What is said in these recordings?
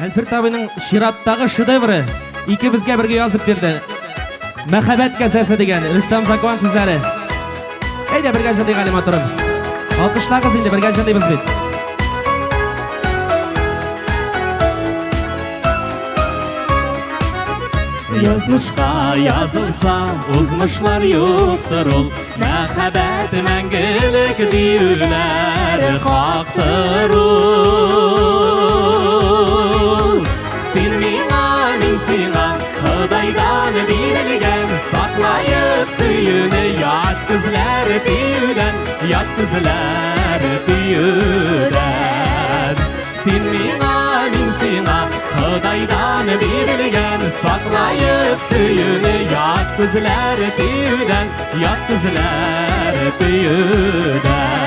Әлфирт абының шираттағы шедевры ikimizga birga yozib berdi. Muhabbat kasasi degan Rustam Zakon so'zlari. Hayda birga aytaylik motorim. Olqishlarsiz endi birga aytaymiz biz. Yazmışqa yazılsa uzmuşlar yoktur ol. Muhabbat мәңгілік deyirlər haqdır ol. Sen mina min sina Xudaydan verilgan saqlayıb suyunu yat qizlar deyudan yat qizlar deyudan. Sen mina min sina Xudaydan verilgan saqlayıb suyunu yat qizlar deyudan yat qizlar deyudan.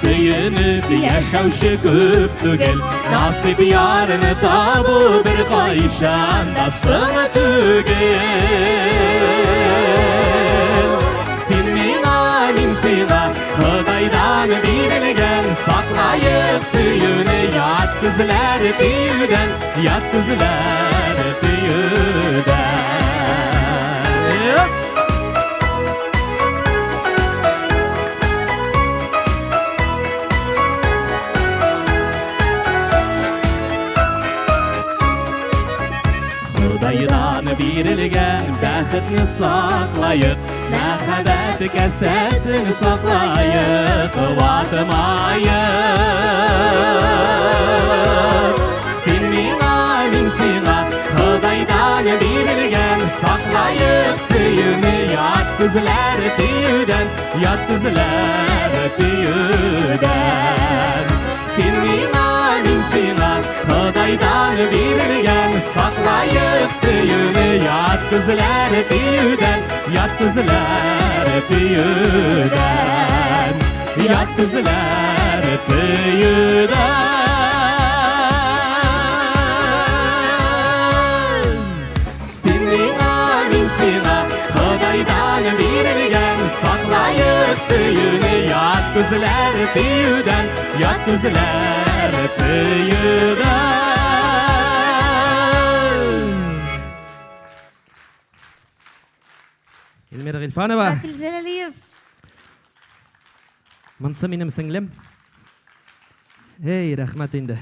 Suyunub yaşavşı köp tügel Nasip yarını tabu bir qayşanda sığ tügel. Sen mina min sina Xudaydan verilgan saqlayıb suyunu yat qizlar deyudan yat qizlar deyudan. Xudaydan verilgan baxtni saqlayib muhabbat kasasini saqlayib vatmayib. Sen mina min sina Xudaydan verilgan saqlayib suyuni yat qizlar deyudan yat qizlar deyudan. Sen mina min sina Xudaydan verilgan saqlayıb suyuni yat qizlar deyudan yat qizlar deyudan yat qizlar deyudan. Sen mina min sina Xudaydan verilgan saqlayıb suyuni yat qizlar deyudan yat qizlar deyudan. Elmira G'ilfonova. Vakil Jalaliyev. Mansa menim singlim. Hey, rahmat endi.